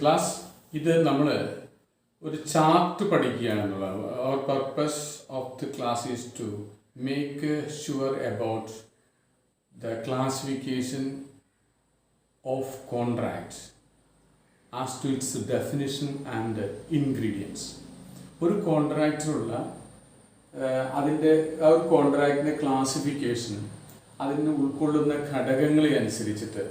Class ഇത് നമ്മൾ ഒരു ചാർട്ട് പഠിക്കുകയാണെന്നുള്ളതാണ്. അവർ purpose of the class is to make sure about the classification of contracts as to its definition and ingredients. ഒരു കോൺട്രാക്റ്റിലുള്ള അതിൻ്റെ ആ ഒരു കോൺട്രാക്റ്റിൻ്റെ ക്ലാസിഫിക്കേഷനും അതിന് ഉൾക്കൊള്ളുന്ന ഘടകങ്ങളെ അനുസരിച്ചിട്ട്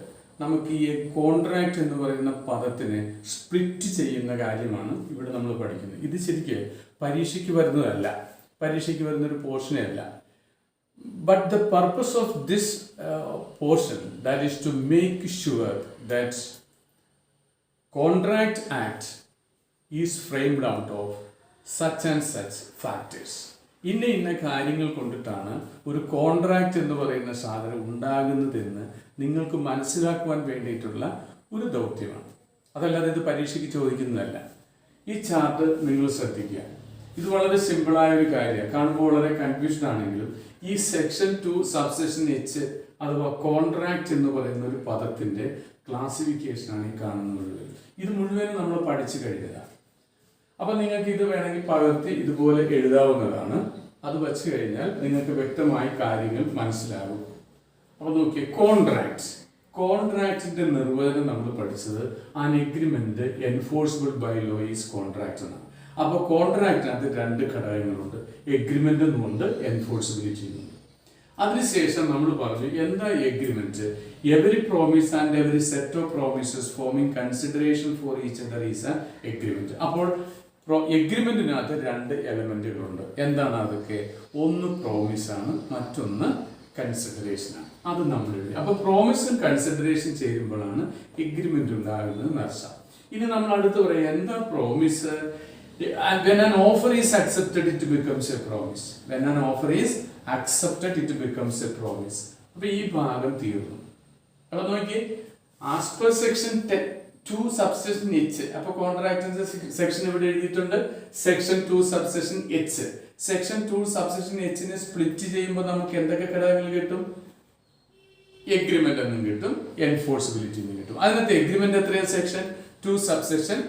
നമുക്ക് ഈ കോൺട്രാക്റ്റ് എന്ന് പറയുന്ന പദത്തിനെ സ്പ്ലിറ്റ് ചെയ്യുന്ന കാര്യമാണ് ഇവിടെ നമ്മൾ പഠിക്കുന്നത്. ഇത് ശരിക്കും പരീക്ഷയ്ക്ക് വരുന്നതല്ല, പരീക്ഷയ്ക്ക് വരുന്നൊരു പോർഷനേ അല്ല. But the purpose of this portion that is to make sure that contract act is framed out of such and such factors. ഇന്ന കാര്യങ്ങൾ കൊണ്ടിട്ടാണ് ഒരു കോൺട്രാക്റ്റ് എന്ന് പറയുന്ന സാധനം ഉണ്ടാകുന്നതെന്ന് നിങ്ങൾക്ക് മനസ്സിലാക്കുവാൻ വേണ്ടിയിട്ടുള്ള ഒരു ദൗത്യമാണ്. അതല്ലാതെ ഇത് പരീക്ഷയ്ക്ക് ചോദിക്കുന്നതല്ല. ഈ ചാർട്ട് നിങ്ങൾ ശ്രദ്ധിക്കുക. ഇത് വളരെ സിമ്പിളായ ഒരു കാര്യമാണ്. കാണുമ്പോൾ വളരെ കൺഫ്യൂഷൻ ആണെങ്കിലും ഈ സെക്ഷൻ 2 സബ്സെക്ഷൻ എച്ച് അഥവാ കോൺട്രാക്റ്റ് എന്ന് പറയുന്ന ഒരു പദത്തിൻ്റെ ക്ലാസിഫിക്കേഷനാണ് ഈ കാണുന്ന മുഴുവൻ. ഇത് മുഴുവനും നമ്മൾ പഠിച്ചു കഴിഞ്ഞതാണ്. അപ്പം നിങ്ങൾക്ക് ഇത് വേണമെങ്കിൽ പകർത്തി ഇതുപോലെ എഴുതാവുന്നതാണ്. അത് വച്ചു കഴിഞ്ഞാൽ നിങ്ങൾക്ക് വ്യക്തമായി കാര്യങ്ങൾ മനസ്സിലാകും. അപ്പോൾ നോക്കിയേ, കോൺട്രാക്റ്റിന്റെ നിർവചനം നമ്മൾ പഠിച്ചത് an agreement enforceable by law is contract എന്നാണ്. അപ്പോൾ കോൺട്രാക്റ്റിനകത്ത് 2 ഘടകങ്ങളുണ്ട്, എഗ്രിമെന്റ് എന്നുണ്ട്, എൻഫോഴ്സിബിലിറ്റി എന്നുണ്ട്. അതിനുശേഷം നമ്മൾ പറഞ്ഞു എന്താ agreement. Every promise and every set of promises forming consideration for each other is an agreement. അപ്പോൾ എഗ്രിമെന്റിനകത്ത് 2 എലമെന്റുകളുണ്ട്. എന്താണ് അതൊക്കെ? ഒന്ന് പ്രോമിസ് ആണ്, മറ്റൊന്ന് കൺസിഡറേഷൻ ആണ്. അത് നമ്മൾ എഴുതി. അപ്പൊ പ്രോമിസും കൺസിഡറേഷൻ ചേരുമ്പോഴാണ് എഗ്രിമെന്റ് ഉണ്ടാകുന്നത് നർസം. ഇനി നമ്മൾ അടുത്ത് പറയാം എന്താ promise. When an offer is accepted, it becomes a promise. When an offer is accepted, it becomes a promise. അപ്പൊ ഈ ഭാഗം തീർന്നു. അപ്പൊ നോക്കിയേ, as per section 2 subsection H. അപ്പൊ കോൺട്രാക്റ്റിന്റെ സെക്ഷൻ ഇവിടെ എഴുതിയിട്ടുണ്ട്, section 2 subsection H. Section 2 subsection എച്ചിനെ സ്പ്ലിറ്റ് ചെയ്യുമ്പോൾ നമുക്ക് എന്തൊക്കെ ഘടകങ്ങൾ കിട്ടും? എഗ്രിമെന്റ് എന്നും കിട്ടും, എൻഫോഴ്സിബിലിറ്റി എന്നും കിട്ടും. അതിനകത്ത് എഗ്രിമെന്റ് എത്രയാണ്? സെക്ഷൻ 2 സബ്സെക്ഷൻ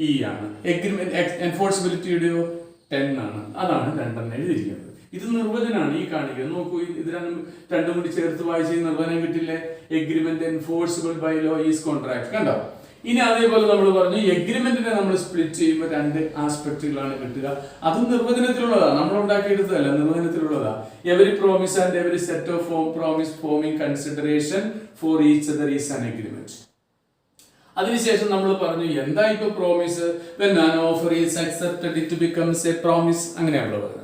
ഇ ആണ്. എഗ്രിമെന്റ് എൻഫോഴ്സിബിലിറ്റിയുടെയോ 10 ആണ്. അതാണ് 2 എഴുതിയിരിക്കുന്നത്. ഇത് നിർവചനമാണ് ഈ കാണിക്കുന്നത്. നോക്കൂ, ഇത് രണ്ടും കൂടി ചേർത്ത് വായിച്ച് നിർവചനം കിട്ടില്ലേ? Agreement enforceable by law is contract. കണ്ടോ? ഇനി അതേപോലെ നമ്മൾ പറഞ്ഞു എഗ്രിമെന്റിനെ നമ്മൾ സ്പ്ലിറ്റ് ചെയ്യുമ്പോൾ 2 ആസ്പെക്റ്റുകളാണ് കിട്ടുക. അതും നിർവചനത്തിലുള്ളതാണ്, നമ്മൾ ഉണ്ടാക്കിയെടുത്തതല്ല, നിർവചനത്തിലുള്ളതാണ്. Every promise and every set of promise forming consideration for each other is an agreement. അതിനുശേഷം നമ്മൾ പറഞ്ഞു എന്താ ഇപ്പൊ promise. when an offer is accepted it becomes a promise. അങ്ങനെയാണല്ലോ പറയുന്നത്.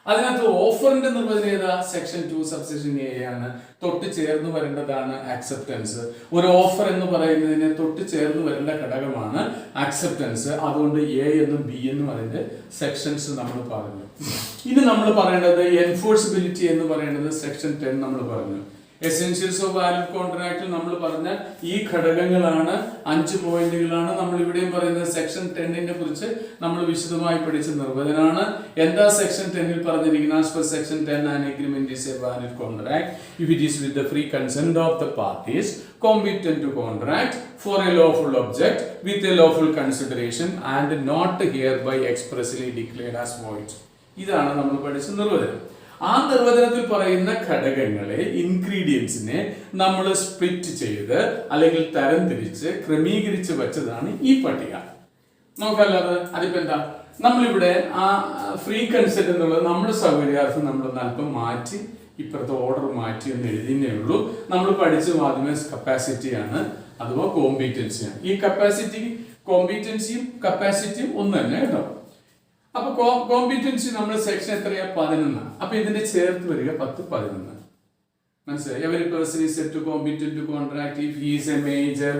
അതിനകത്ത് ഓഫറിന്റെ നിർവചനം ഏതാ? സെക്ഷൻ 2 സബ്സെക്ഷൻ എ ആണ്. തൊട്ട് ചേർന്ന് വരേണ്ടതാണ് ആക്സെപ്റ്റൻസ്. ഒരു ഓഫർ എന്ന് പറയുന്നതിന് തൊട്ട് ചേർന്ന് വരേണ്ട ഘടകമാണ് ആക്സെപ്റ്റൻസ്. അതുകൊണ്ട് എ എന്നും ബി എന്നും അതിന്റെ സെക്ഷൻസ് നമ്മൾ പറഞ്ഞു. ഇനി നമ്മൾ പറയേണ്ടത് എൻഫോഴ്സിബിലിറ്റി എന്ന് പറയുന്നത് സെക്ഷൻ 10 നമ്മൾ പറഞ്ഞു. എസെൻഷ്യൽസ് ഓഫ് വാലിഡ് കോൺട്രാക്റ്റിൽ നമ്മൾ പറഞ്ഞ ഈ ഘടകങ്ങളാണ്, 5 പോയിന്റുകളാണ് നമ്മൾ ഇവിടെയും പറയുന്നത്. സെക്ഷൻ 10നെ കുറിച്ച് നമ്മൾ വിശദമായി പഠിച്ച നിർവചനമാണ്. എന്താ സെക്ഷൻ 10ൽ പറഞ്ഞിരിക്കുന്നത്? As per section 10 an agreement is a valid contract if it is with the free consent of the parties competent to contract for a lawful object with a lawful consideration and not hereby expressly declared as void. ഇതാണ് നമ്മൾ പഠിച്ച നിർവചനം. ആ നിർവചനത്തിൽ പറയുന്ന ഘടകങ്ങളെ, ഇൻഗ്രീഡിയൻസിനെ നമ്മൾ split ചെയ്ത് അല്ലെങ്കിൽ തരംതിരിച്ച് ക്രമീകരിച്ച് വെച്ചതാണ് ഈ പട്ടിക. നോക്കല്ലാതെ അതിപ്പോ എന്താ, നമ്മളിവിടെ ആ ഫ്രീ കൺസെന്റ് എന്നുള്ളത് നമ്മുടെ സൗകര്യാർത്ഥം നമ്മളൊന്ന് അല്പം മാറ്റി ഇപ്പുറത്തെ ഓർഡർ മാറ്റി എന്ന് എഴുതിയേ ഉള്ളൂ. നമ്മൾ പഠിച്ച ആദ്യമേ കപ്പാസിറ്റിയാണ് അഥവാ കോമ്പീറ്റൻസിയാണ്. ഈ കോമ്പീറ്റൻസിയും കപ്പാസിറ്റിയും ഒന്ന് തന്നെ കേട്ടോ. അപ്പൊ കോമ്പീറ്റൻസി നമ്മൾ സെക്ഷൻ എത്രയാ? 11. അപ്പൊ ഇതിന്റെ ചേർത്ത് വരിക 10, 11. മനസ്സിലായി? Every person is said to competent to contract if he is a major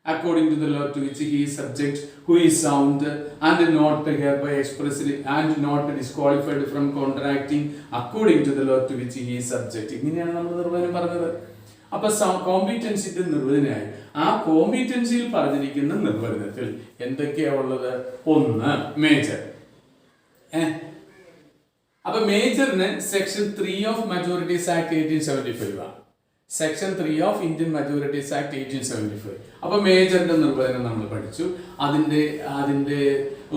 according to the law to which he is subject, who is sound and not hereby expressly and not disqualified from contracting according to the law to which he is subject. ഇങ്ങനെയാണ് നമ്മൾ നിർവചനം പറഞ്ഞത്. അപ്പൊ കോമ്പീറ്റൻസിന്റെ നിർവചനമായി. ആ കോമ്പീറ്റൻസിയിൽ പറഞ്ഞിരിക്കുന്ന നിർവചനത്തിൽ എന്തൊക്കെയാ ഉള്ളത്? 1 മേജർ. അപ്പൊ മേജറിന് സെക്ഷൻ 3 ഓഫ് മജോറിറ്റീസ് ആക്ട് 1875 ആണ്. Section 3 of Indian majorities act 1875. അപ്പൊ മേജറിന്റെ നിർവചനം നമ്മൾ പഠിച്ചു. അതിന്റെ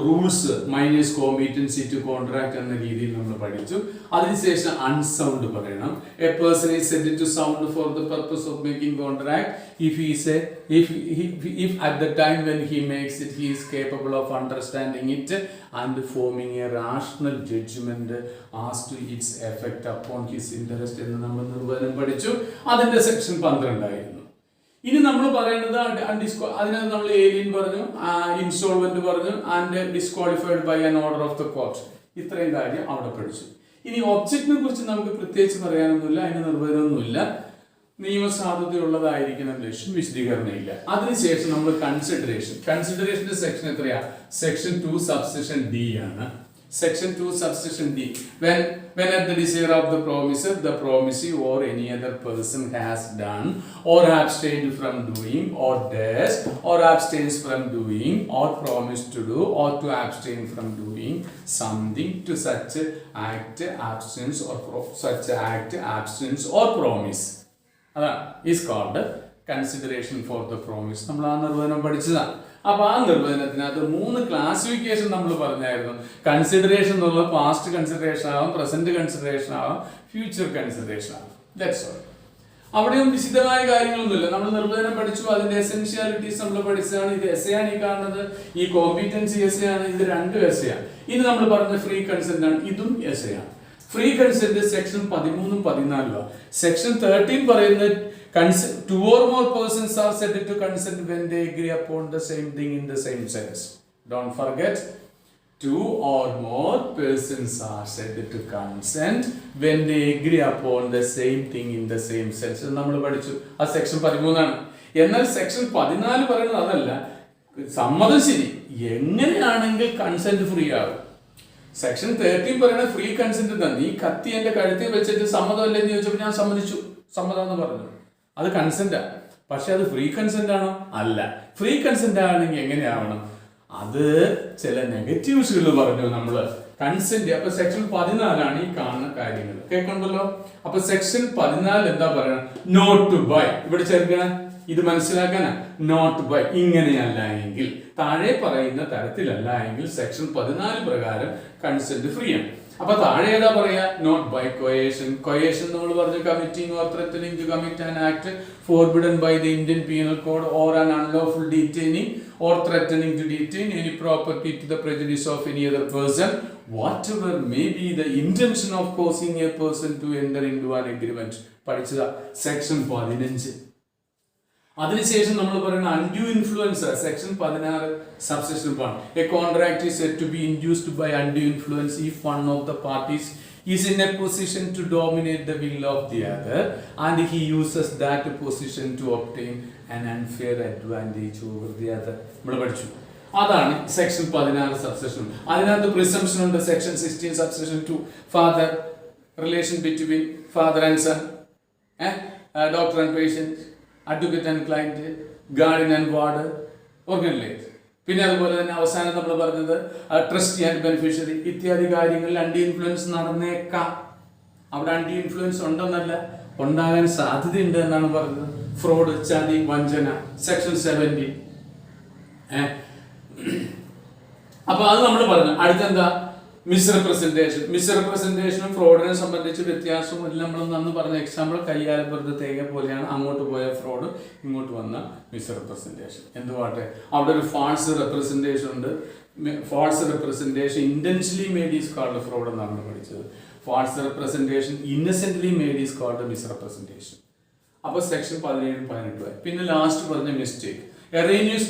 rules minus competency to contract എന്ന രീതിയിൽ നമ്മൾ പഠിച്ചു. അതിനുശേഷം അൺസൗണ്ട് പറയണം. A person is said to sound for the purpose of making contract if at the time when he makes it he is capable of understanding it and forming a rational judgment as to its effect upon his interest എന്ന് നമ്മൾ നിർവചനം പഠിച്ചു. അതിന്റെ section 12 ആയിരുന്നു. ഇനി നമ്മൾ പറയുന്നത് അതിനകത്ത് നമ്മൾ ഏലിയൻ പറഞ്ഞു, ഇൻസ്റ്റോൾമെന്റ് പറഞ്ഞു, and disqualified by an order of the court. ഇത്രയും കാര്യം അവിടെ പഠിച്ചു. ഇനി ഒബ്ജക്റ്റിനെ കുറിച്ച് നമുക്ക് പ്രത്യേകിച്ച് പറയാനൊന്നുമില്ല, അതിന് നിർവചനമൊന്നുമില്ല. നിയമസാധുതയുള്ളതായിരിക്കണം ലക്ഷ്യം, വിശദീകരണമില്ല. അതിനുശേഷം നമ്മൾ കൺസിഡറേഷന്റെ സെക്ഷൻ എത്രയാ? സെക്ഷൻ 2 സബ്സെക്ഷൻ ഡി ആണ്. Section 2 subsection D. When at the desire of the promiser, the promisee or any other person has done or abstained from doing or does or abstains from doing or promised to do or to abstain from doing something to such act, abstinence or such act, abstinence or promise. That is called consideration for the promise. നമ്മൾ ആ നിർവചനം പഠിച്ചതാണ്. അപ്പൊ ആ നിർവചനത്തിനകത്ത് 3 classification നമ്മൾ പറഞ്ഞായിരുന്നു. Consideration എന്നുള്ളത് past consideration ആവാം, പ്രസന്റ് കൺസിഡറേഷൻ ആവാം, ഫ്യൂച്ചർ കൺസിഡറേഷൻ ആവാം. That's all. അവിടെയും വിശദമായ കാര്യങ്ങളൊന്നുമില്ല. നമ്മൾ നിർവചനം പഠിച്ചു, അതിന്റെ എസെൻഷ്യാലിറ്റീസ് നമ്മൾ പഠിച്ചതാണ്. ഇത് എസ് ആണ് ഈ കാണുന്നത്, ഈ കോമ്പീറ്റൻസി എസ് ആണ്, ഇത് 2 എസ് ആണ്. ഇനി നമ്മൾ പറഞ്ഞ ഫ്രീ കൺസെന്റ് ആണ്, ഇതും എസ് ആണ്. ഫ്രീ കൺസെന്റ് സെക്ഷൻ 13 14 സെക്ഷൻ 13 പറയുന്നത് two or more persons are said to consent when they agree upon the same thing in the same sense. Don't forget, 2 or more persons are said to consent when they agree upon the same thing in the same sense. നമ്മൾ പഠിച്ചു. ആ section 13 ആണ്. എന്നാൽ section 14 പറയുന്നത് അതല്ല. സമ്മതം ശരി, എങ്ങനെയാണെങ്കിൽ consent free ആകും. സെക്ഷൻ 13 പറയുന്നത് ഫ്രീ കൺസെന്റ് തന്നെ. ഈ കത്തി എന്റെ കഴുത്തിൽ വെച്ചിട്ട് സമ്മതമല്ലെന്ന് ചോദിച്ചപ്പോൾ ഞാൻ സമ്മതിച്ചു, സമ്മതം എന്ന് പറഞ്ഞു. അത് കൺസെന്റ് ആണ്. പക്ഷെ അത് ഫ്രീ കൺസെന്റ് ആണോ? അല്ല. ഫ്രീ കൺസെന്റ് ആണെങ്കിൽ എങ്ങനെയാവണം? അത് ചില നെഗറ്റീവ്സുകൾ പറഞ്ഞു നമ്മള് കൺസെന്റ്. അപ്പൊ സെക്ഷൻ 14 ഈ കാണുന്ന കാര്യങ്ങൾ കേൾക്കണ്ടല്ലോ. അപ്പൊ സെക്ഷൻ 14 എന്താ പറയണം? Not to be. ഇവിടെ ചേർക്കണം, ഇത് മനസ്സിലാക്കാനാ. നോട്ട് ബൈ, ഇങ്ങനെയല്ല എങ്കിൽ, താഴെ പറയുന്ന തരത്തിലല്ല എങ്കിൽ സെക്ഷൻ 14 പ്രകാരം കൺസെന്റ് ഫ്രീ ആണ്. അപ്പൊ താഴെ ഏതാ പറയാ? Not by കൊയേഷൻ. കൊയേഷൻ നമ്മൾ പറഞ്ഞു committing or threatening to commit an act forbidden by the Indian Penal Code or an unlawful detaining or threatening to detain any property to the prejudice of any other person, whatever may be the intention of causing a person to enter into an agreement. പഠിച്ചതാ section 15. അതിനുശേഷം നമ്മൾ പറയുന്ന undue influence section 16 subsection 1. A contract is said to be induced by undue influence if one of the parties is in a position to dominate the will of the other and he uses that position to obtain an unfair advantage over the other. നമ്മൾ പഠിച്ചു. അതാണ് section 16 subsection. അതിനകത്ത് presumption ഉണ്ട്. Section 16 subsection 2. Father, relation between father and son, doctor and patient, advocate and client, guardian and ward, organise. പിന്നെ അതുപോലെ തന്നെ അവസാനം നമ്മൾ പറഞ്ഞത് ട്രസ്റ്റി ആൻഡ് ബെനിഫിഷ്യറി ഇത്യാദി കാര്യങ്ങളിൽ അണ്ടി ഇൻഫ്ലുവൻസ് നടന്നേക്കാം. അവിടെ അണ്ടി ഇൻഫ്ലുവൻസ് ഉണ്ടെന്നല്ല, ഉണ്ടാകാൻ സാധ്യതയുണ്ട് എന്നാണ് പറഞ്ഞത്. ഫ്രോഡ്, ചതി, വഞ്ചന, സെക്ഷൻ 17. അപ്പൊ അത് നമ്മൾ പറഞ്ഞു. അടുത്തെന്താ? മിസ്റെപ്രസെന്റേഷനും ഫ്രോഡിനെ സംബന്ധിച്ച് വ്യത്യാസവും എല്ലാം നമ്മൾ അന്ന് പറഞ്ഞ എക്സാമ്പിൾ കയ്യാലപ്പുറത്ത് തേങ്ങ പോലെയാണ്. അങ്ങോട്ട് പോയ ഫ്രോഡ്, ഇങ്ങോട്ട് വന്ന മിസ്റെപ്രസെന്റേഷൻ. എന്തുവാട്ടെ, അവിടെ ഒരു ഫാൾസ് റെപ്രസെന്റേഷൻ ഉണ്ട്. False representation intentionally made is called fraud എന്നാണ് പഠിച്ചത്. False representation innocently made is called misrepresentation. അപ്പൊ സെക്ഷൻ 17 18. പിന്നെ ലാസ്റ്റ് പറഞ്ഞ mistake. Erroneous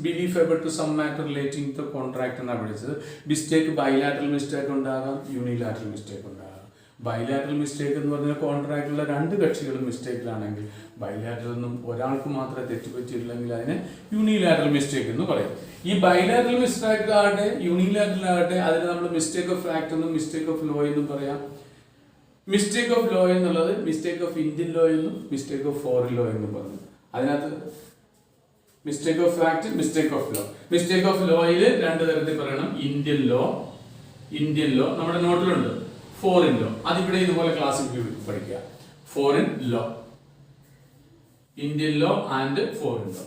belief about to some matter relating to contract എന്നാ പഠിച്ചത്. മിസ്റ്റേക്ക് ബൈലാറ്ററൽ മിസ്റ്റേക്ക് ഉണ്ടാകാം, unilateral mistake ഉണ്ടാകാം. Bilateral mistake എന്ന് പറഞ്ഞാൽ കോൺട്രാക്റ്റിലുള്ള 2 കക്ഷികളും മിസ്റ്റേക്കിലാണെങ്കിൽ, ബൈലാറ്ററൽ എന്നും ഒരാൾക്ക് മാത്രമേ തെറ്റുപറ്റിയില്ലെങ്കിൽ അതിനെ യൂണിലാറ്ററൽ മിസ്റ്റേക്ക് എന്ന് പറയും. ഈ ബൈലാറ്ററൽ മിസ്റ്റേക്ക് ആകട്ടെ യൂണിലാറ്ററൽ ആകട്ടെ അതിന് നമ്മൾ മിസ്റ്റേക്ക് ഓഫ് ഫാക്ട് എന്നും മിസ്റ്റേക്ക് ഓഫ് ലോ എന്നും പറയാം. മിസ്റ്റേക്ക് ഓഫ് ലോ എന്നുള്ളത് മിസ്റ്റേക്ക് ഓഫ് ഇന്ത്യൻ ലോ എന്നും മിസ്റ്റേക്ക് ഓഫ് ഫോറിൻ ലോ എന്നും പറഞ്ഞു. അതിനകത്ത് mistake of fact, mistake of law. Mistake of ലോയിൽ 2 തരത്തിൽ പറയണം. ഇന്ത്യൻ ലോ നമ്മുടെ നോട്ടിലുണ്ട്. ഫോറിൻ ലോ, അതിവിടെ ഇതുപോലെ ക്ലാസ്സിൽ പഠിക്കുക. Foreign law Indian law and foreign law.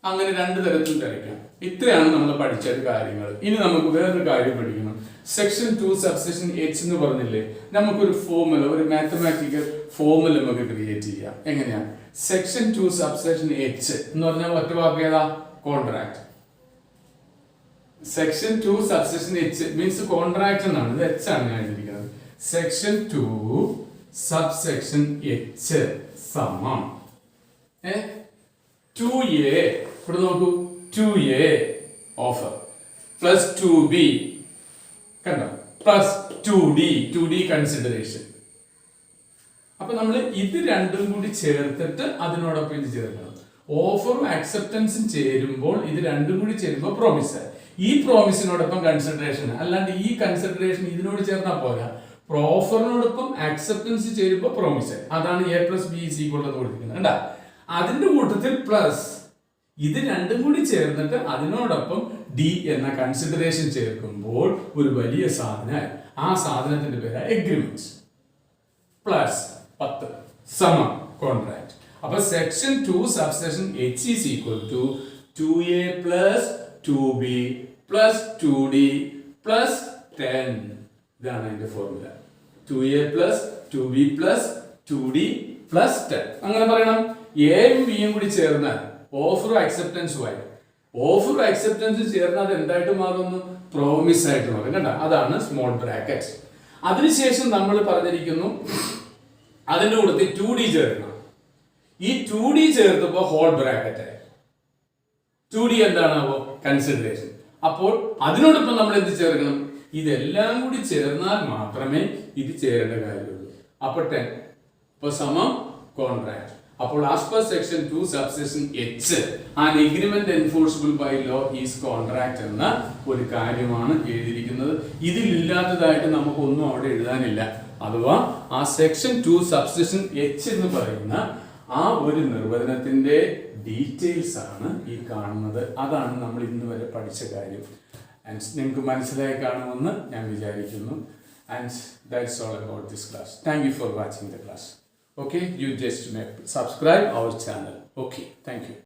അങ്ങനെ രണ്ട് തരത്തിൽ തിരക്കാം. ഇത്രയാണ് നമ്മൾ പഠിച്ച കാര്യങ്ങൾ. ഇനി നമുക്ക് വേറൊരു കാര്യം പഠിക്കണം. സെക്ഷൻ 2 സബ്സെക്ഷൻ H എന്ന് പറഞ്ഞില്ലേ, നമുക്കൊരു ഫോർമുല, ഒരു മാത്തമാറ്റിക്കൽ ഫോർമുല നമുക്ക് ക്രിയേറ്റ് ചെയ്യാം. എങ്ങനെയാണ്? സെക്ഷൻ 2 സബ്സെക്ഷൻ H എന്ന് പറഞ്ഞാൽ ഒറ്റ വാക്ക് ഏതാ? Contract. Section 2 subsection H means contract എന്നാണ്. ഇത് H ആണ് ഞാൻ എഴുതിയിരിക്കുന്നത്. സെക്ഷൻ 2 സബ്സെക്ഷൻ H സമം 2A, ഇവിടെ നോക്കൂ, 2A ഓഫർ പ്ലസ് 2B കണ്ടോ, പ്ലസ് 2D കൺസിഡറേഷൻ. അപ്പൊ നമ്മൾ ഇത് രണ്ടും കൂടി ചേർത്തിട്ട് അതിനോടൊപ്പം ഇത് ചേർക്കണം. ഓഫറും അക്സെപ്റ്റൻസും ചേരുമ്പോൾ, ഇത് രണ്ടും കൂടി ചേരുമ്പോൾ പ്രോമിസ്. ഈ പ്രോമിസിനോടൊപ്പം കൺസിഡറേഷൻ, അല്ലാണ്ട് ഈ കൺസിഡറേഷൻ ഇതിനോട് ചേർന്നാൽ പോരാ. ഓഫറിനോടൊപ്പം അക്സെപ്റ്റൻസ് ചേരുമ്പോൾ പ്രോമിസ്. അതാണ് A+B = കൊടുത്തിരിക്കുന്നത്. കണ്ടാ, അതിന്റെ കൂട്ടത്തിൽ പ്ലസ് ഇത് രണ്ടും കൂടി ചേർന്നിട്ട് അതിനോടൊപ്പം ഡി എന്ന കൺസിഡറേഷൻ ചേർക്കുമ്പോൾ ഒരു വലിയ സാധനം, ആ സാധനത്തിന്റെ പേരാണ് എഗ്രിമെന്റ്. പ്ലസ് 10 സമം കോൺട്രാക്ട്. അപ്പൊ section 2 subsection H is equal to 2A plus 2B plus 2D plus 10. ഇതാണ് അതിന്റെ formula. 2A plus 2B plus 2D plus 10. അങ്ങനെ പറയണം. എയും ബിയും കൂടി ചേർന്നാൽ ഓഫറും അക്സെപ്റ്റൻസുമായി, ഓഫറും അക്സെപ്റ്റൻസും ചേർന്നാൽ എന്തായിട്ട് മാറുന്നു? പ്രോമിസ് ആയിട്ട് മാറും. കണ്ട, അതാണ് സ്മോൾ ബ്രാക്കറ്റ്. അതിനുശേഷം നമ്മൾ പറഞ്ഞിരിക്കുന്നു അതിന്റെ കൂടെ 2D ചേർക്കണം. ഈ 2D ചേർത്തപ്പോൾ ഹോൾ ബ്രാക്കറ്റ്. 2D എന്താണാവോ? കൺസിഡറേഷൻ. അപ്പോൾ അതിനോടൊപ്പം നമ്മൾ എന്ത് ചേർക്കണം? ഇതെല്ലാം കൂടി ചേർന്നാൽ മാത്രമേ ഇത് ചേരേണ്ട കാര്യമുള്ളൂ. അപ്പൊ 10 ഇപ്പൊ സമം കോൺട്രാക്ട്. അപ്പോൾ as per section 2 subsection H an agreement enforceable by law is contract എന്ന ഒരു കാര്യമാണ് എഴുതിയിരിക്കുന്നത്. ഇതിലില്ലാത്തതായിട്ട് നമുക്കൊന്നും അവിടെ എഴുതാനില്ല. അഥവാ ആ സെക്ഷൻ 2 സബ്സെക്ഷൻ H എന്ന് പറയുന്ന ആ ഒരു നിർവചനത്തിന്റെ ഡീറ്റെയിൽസ് ആണ് ഈ കാണുന്നത്. അതാണ് നമ്മൾ ഇന്ന് വരെ പഠിച്ച കാര്യം. ആൻഡ് നിങ്ങൾക്ക് മനസ്സിലായി കാണുമെന്ന് ഞാൻ വിചാരിക്കുന്നു. And that's all about this class. Thank you for watching the class. Okay, you just subscribe our channel. Okay, thank you.